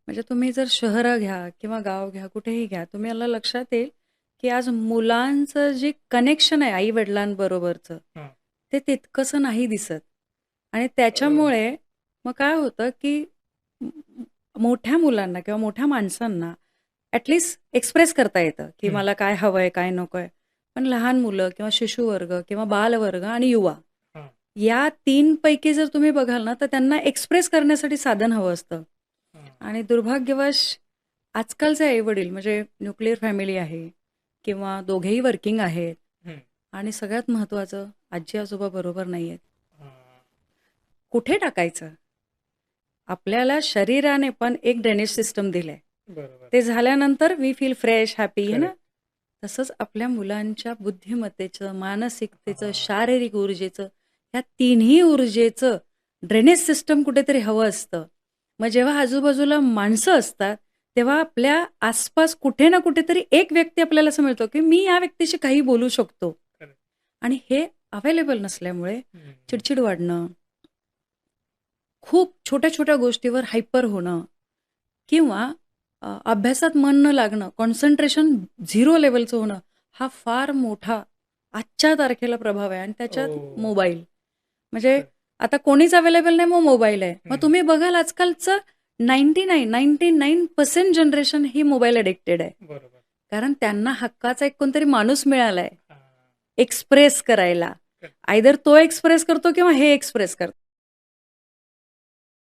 म्हणजे तुम्ही जर शहरं घ्या किंवा गाव घ्या, कुठेही घ्या, तुम्हाला लक्षात येईल, की आज मुलांचं जे कनेक्शन आहे आई-वडिलांबरोबरचं, हां. ते तितकंसं नाही दिसत. आणि अ, त्याच्यामुळे मग काय होतं, की म मोठ्या मुलांना किंवा मोठ्या माणसांना ॲटलीस्ट एक्सप्रेस करता येतं, की हं. मला काय हवंय, काय नकोय. पण लहान मुलं किंवा शिशुवर्ग किंवा बालवर्ग आणि युवा, हां, या 3 पैकी जर तुम्ही बघाल ना, तर त्यांना एक्सप्रेस करण्यासाठी साधन हवं असतं. हां. आणि दुर्भाग्यवश आजकालचे आई-वडील म्हणजे न्यूक्लिअर फॅमिली आहे किंवा दोघेही वर्किंग आहेत हं. आणि सगळ्यात महत्त्वाचं आजी-आजोबा बरोबर नाहीयेत. हां. कुठे टाकायचं? आपल्याला शरीराने पण एक ड्रेनेज सिस्टम दिलंय. बरोबर. ते झाल्यानंतर वी फील फ्रेश, हॅपी है ना? करेक्ट. तसंच आपल्या मुलांच्या बुद्धिमत्तेचं, मानसिकतेचं, हां. शारीरिक ऊर्जेचं, या तिन्ही ऊर्जेचं ड्रेनेज सिस्टम कुठेतरी हवं असतं. मग जेव्हा आजूबाजूला माणसं असतात, तेव्हा आपल्या आसपास कुठे ना कुठेतरी एक व्यक्ती आपल्याला असं मिळतो, की मी या व्यक्तीशी काही बोलू शकतो. करेक्ट. आणि हे अवेलेबल नसल्यामुळे हं, हं. चिडचिड वाढणं, खूप छोट्या-छोट्या गोष्टीवर हायपर होणं किंवा अभ्यासात मन न लागणं, कॉन्सन्ट्रेशन 0 लेव्हलचं होणं, हा फार मोठा आजच्या तारखेला प्रभाव आहे आणि त्याच्यात ओह! मोबाईल. म्हणजे करेक्ट. आता कोणीच अवेलेबल नाही, मग मोबाईल आहे. मग हं. तुम्ही बघाल आजकालचं 99% जनरेशन ही मोबाईल अडिक्टेड आहे. बरोबर. कारण त्यांना हक्काचा एक कोणतरी माणूस मिळालाय, हां. एक्सप्रेस करायला. करेक्ट. आयदर तो एक्सप्रेस करतो किंवा हे एक्सप्रेस करतात.